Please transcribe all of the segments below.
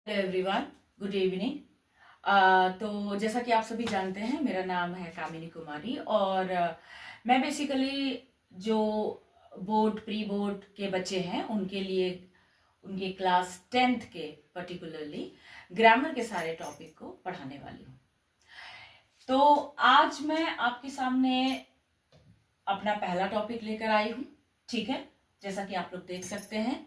Everyone, good evening. तो जैसा कि आप सभी जानते हैं, मेरा नाम है कामिनी कुमारी और मैं बेसिकली जो बोर्ड प्री बोर्ड के बच्चे हैं उनके लिए उनके क्लास 10th के पर्टिकुलरली ग्रामर के सारे टॉपिक को पढ़ाने वाली हूँ। तो आज मैं आपके सामने अपना पहला टॉपिक लेकर आई हूँ। ठीक है, जैसा कि आप लोग देख सकते हैं,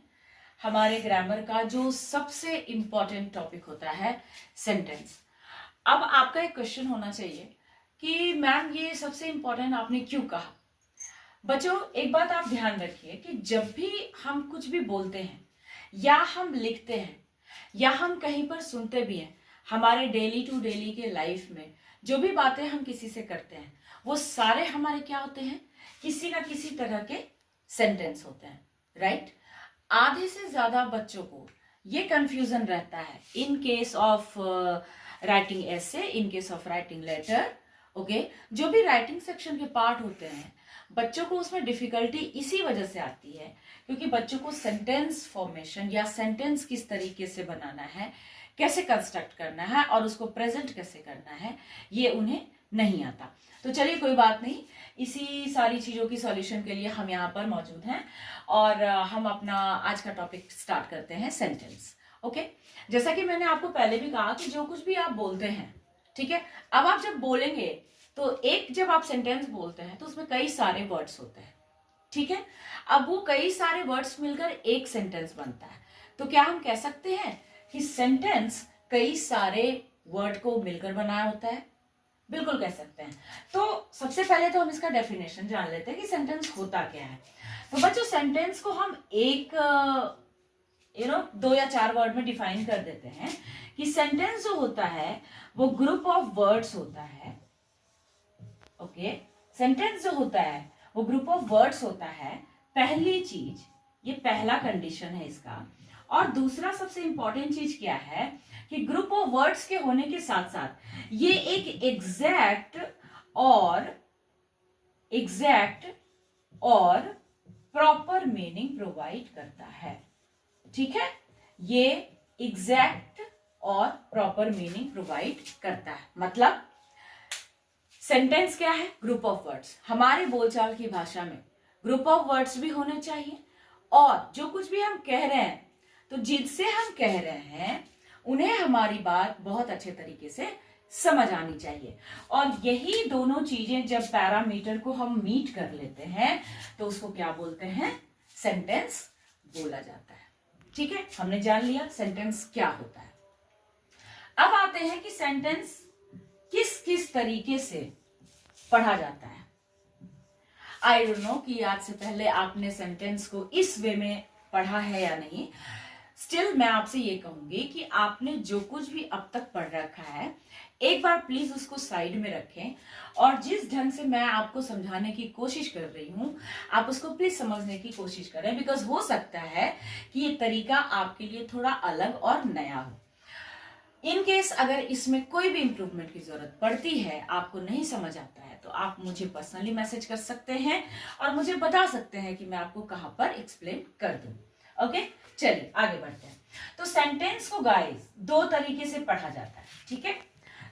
हमारे ग्रामर का जो सबसे इंपॉर्टेंट टॉपिक होता है सेंटेंस। अब आपका एक क्वेश्चन होना चाहिए कि मैम ये सबसे इंपॉर्टेंट आपने क्यों कहा। बच्चों, एक बात आप ध्यान रखिए कि जब भी हम कुछ भी बोलते हैं या हम लिखते हैं या हम कहीं पर सुनते भी हैं, हमारे डेली टू डेली के लाइफ में जो भी बातें हम किसी से करते हैं वो सारे हमारे क्या होते हैं, किसी ना किसी तरह के सेंटेंस होते हैं, राइट। आधे से ज्यादा बच्चों को ये कंफ्यूजन रहता है in case of writing essay, in case of writing letter, okay. जो भी राइटिंग सेक्शन के पार्ट होते हैं बच्चों को उसमें डिफिकल्टी इसी वजह से आती है क्योंकि बच्चों को सेंटेंस फॉर्मेशन या सेंटेंस किस तरीके से बनाना है, कैसे कंस्ट्रक्ट करना है और उसको प्रेजेंट कैसे करना है, ये उन्हें नहीं आता। तो चलिए कोई बात नहीं, इसी सारी चीजों की सॉल्यूशन के लिए हम यहाँ पर मौजूद हैं और हम अपना आज का टॉपिक स्टार्ट करते हैं, सेंटेंस। ओके, जैसा कि मैंने आपको पहले भी कहा कि जो कुछ भी आप बोलते हैं, ठीक है, अब आप जब बोलेंगे तो एक जब आप सेंटेंस बोलते हैं तो उसमें कई सारे वर्ड्स होते हैं, ठीक है। अब वो कई सारे वर्ड्स मिलकर एक सेंटेंस बनता है। तो क्या हम कह सकते हैं कि सेंटेंस कई सारे वर्ड को मिलकर बनाया होता है? बिल्कुल कह सकते हैं। तो सबसे पहले तो हम इसका डेफिनेशन जान लेते हैं कि सेंटेंस होता क्या है। तो बच्चों, सेंटेंस को हम एक 2 या 4 वर्ड में डिफाइन कर देते हैं कि सेंटेंस जो होता है वो ग्रुप ऑफ वर्ड्स होता है। ओके, सेंटेंस जो होता है वो ग्रुप ऑफ वर्ड्स होता है। पहली चीज, ये पहला कंडीशन है इसका। और दूसरा सबसे इंपॉर्टेंट चीज क्या है कि ग्रुप ऑफ वर्ड्स के होने के साथ साथ ये एक एग्जैक्ट और प्रॉपर मीनिंग प्रोवाइड करता है। ठीक है, ये एग्जैक्ट और प्रॉपर मीनिंग प्रोवाइड करता है। मतलब सेंटेंस क्या है? Group of words. हमारे बोलचाल की भाषा में ग्रुप ऑफ वर्ड्स भी होने चाहिए और जो कुछ भी हम कह रहे हैं तो जिनसे हम कह रहे हैं उन्हें हमारी बात बहुत अच्छे तरीके से समझ आनी चाहिए। और यही दोनों चीजें जब पैरामीटर को हम मीट कर लेते हैं तो उसको क्या बोलते हैं? सेंटेंस बोला जाता है। ठीक है, हमने जान लिया सेंटेंस क्या होता है। अब आते हैं कि सेंटेंस किस किस तरीके से पढ़ा जाता है। आई डोंट नो कि आज से पहले आपने सेंटेंस को इस वे में पढ़ा है या नहीं। स्टिल मैं आपसे ये कहूंगी कि आपने जो कुछ भी अब तक पढ़ रखा है एक बार प्लीज उसको साइड में रखें और जिस ढंग से मैं आपको समझाने की कोशिश कर रही हूं आप उसको प्लीज समझने की कोशिश करें, बिकॉज हो सकता है कि ये तरीका आपके लिए थोड़ा अलग और नया हो। इन केस अगर इसमें कोई भी इंप्रूवमेंट की जरूरत पड़ती है, आपको नहीं समझ आता है, तो आप मुझे पर्सनली मैसेज कर सकते हैं और मुझे बता सकते हैं कि मैं आपको कहां पर एक्सप्लेन कर दूं। ओके, चलिए आगे बढ़ते हैं। तो सेंटेंस को गाइस 2 तरीके से पढ़ा जाता है। ठीक है,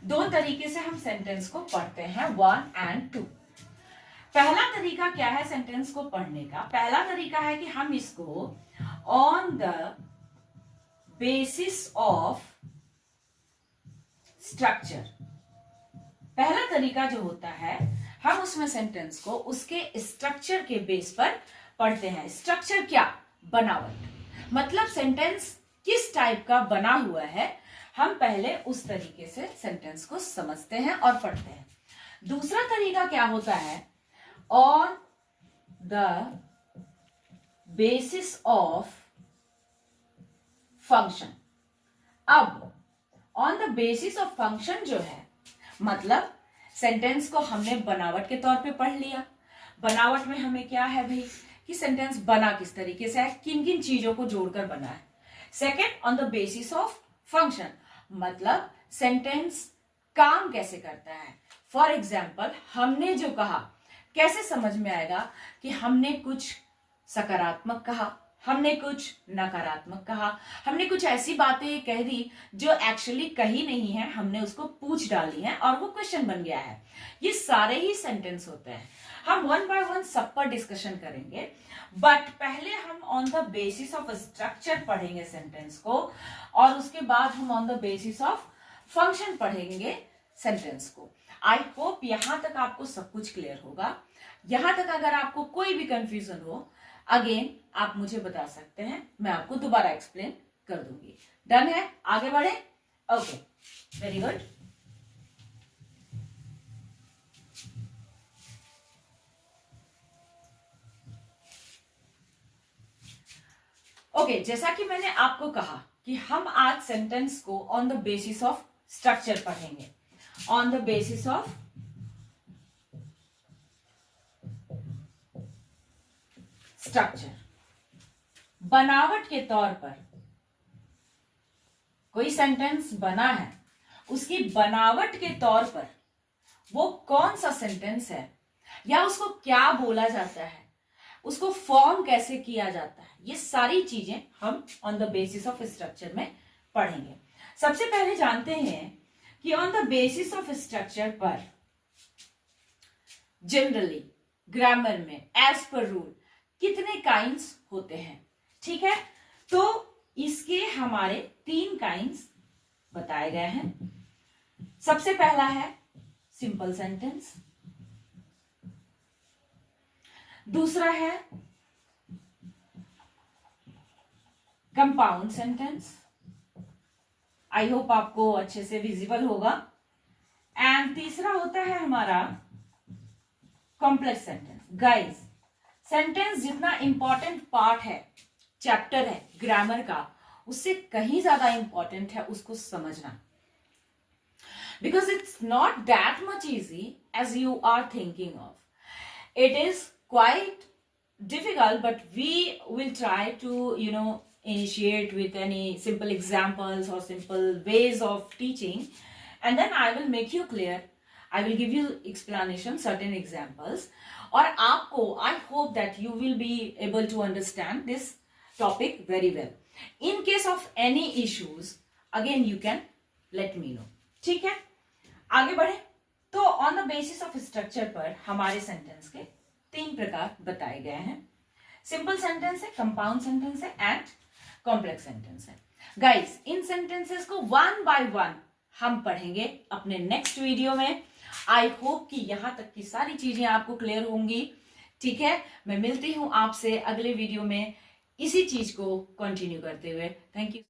2 तरीके से हम सेंटेंस को पढ़ते हैं, 1 and 2। पहला तरीका क्या है सेंटेंस को पढ़ने का? पहला तरीका है कि हम इसको on the basis of structure, पहला तरीका जो होता है हम उसमें सेंटेंस को उसके स्ट्रक्चर के बेस पर पढ़ते हैं। स्ट्रक्चर क्या? बनावट, मतलब सेंटेंस किस टाइप का बना हुआ है, हम पहले उस तरीके से सेंटेंस को समझते हैं और पढ़ते हैं। दूसरा तरीका क्या होता है? On the basis of function. अब on the basis of function जो है, मतलब सेंटेंस को हमने बनावट के तौर पे पढ़ लिया। बनावट में हमें क्या है भाई कि सेंटेंस बना किस तरीके से है, किन किन चीजों को जोड़कर बना है। Second, on the basis of function, मतलब सेंटेंस काम कैसे करता है। फॉर एग्जाम्पल, हमने जो कहा कैसे समझ में आएगा कि हमने कुछ सकारात्मक कहा, हमने कुछ नकारात्मक कहा, हमने कुछ ऐसी बातें कह दी जो एक्चुअली कही नहीं है, हमने उसको पूछ डाली है और वो क्वेश्चन बन गया है। ये सारे ही सेंटेंस होते हैं। हम वन बाय वन सब पर डिस्कशन करेंगे, बट पहले हम on the basis of structure पढ़ेंगे सेंटेंस को, और उसके बाद हम on the basis of function पढ़ेंगे सेंटेंस को। आई होप यहां तक आपको सब कुछ क्लियर होगा। यहां तक अगर आपको कोई भी कंफ्यूजन हो, अगेन आप मुझे बता सकते हैं, मैं आपको दोबारा एक्सप्लेन कर दूंगी। डन है? आगे बढ़े? Okay, very good. ओके, जैसा कि मैंने आपको कहा कि हम आज सेंटेंस को on the basis of structure पढ़ेंगे। On the basis of structure, बनावट के तौर पर कोई सेंटेंस बना है, उसकी बनावट के तौर पर वो कौन सा सेंटेंस है, या उसको क्या बोला जाता है, उसको फॉर्म कैसे किया जाता है, ये सारी चीजें हम on the basis of structure में पढ़ेंगे। सबसे पहले जानते हैं कि on the basis of structure पर जनरली ग्रामर में एज पर रूल कितने काइंड्स होते हैं। ठीक है, तो इसके हमारे 3 काइंड्स बताए गए हैं। सबसे पहला है सिंपल सेंटेंस, दूसरा है कंपाउंड सेंटेंस, आई होप आपको अच्छे से विजिबल होगा, एंड तीसरा होता है हमारा कॉम्प्लेक्स सेंटेंस। गाइस, सेंटेंस जितना इंपॉर्टेंट पार्ट है, चैप्टर है ग्रामर का, उससे कहीं ज्यादा इंपॉर्टेंट है उसको समझना, because it's not that much easy as you are thinking of. It is quite difficult, but we will try to initiate with any simple examples or simple ways of teaching, and then I will make you clear. I will give you explanation, certain examples, और आपको I hope that you will be able to understand this topic very well. In case of any issues, again you can let me know. ठीक है, आगे बढ़े। तो on the basis of structure पर हमारे sentence के 3 प्रकार बताए गए हैं। सिंपल सेंटेंस है, कंपाउंड सेंटेंस है एंड कॉम्प्लेक्स सेंटेंस है। गाइस, इन सेंटेंसेस को वन बाय वन हम पढ़ेंगे अपने नेक्स्ट वीडियो में। आई होप कि यहां तक की सारी चीजें आपको क्लियर होंगी। ठीक है, मैं मिलती हूं आपसे अगले वीडियो में इसी चीज को कंटिन्यू करते हुए। Thank you.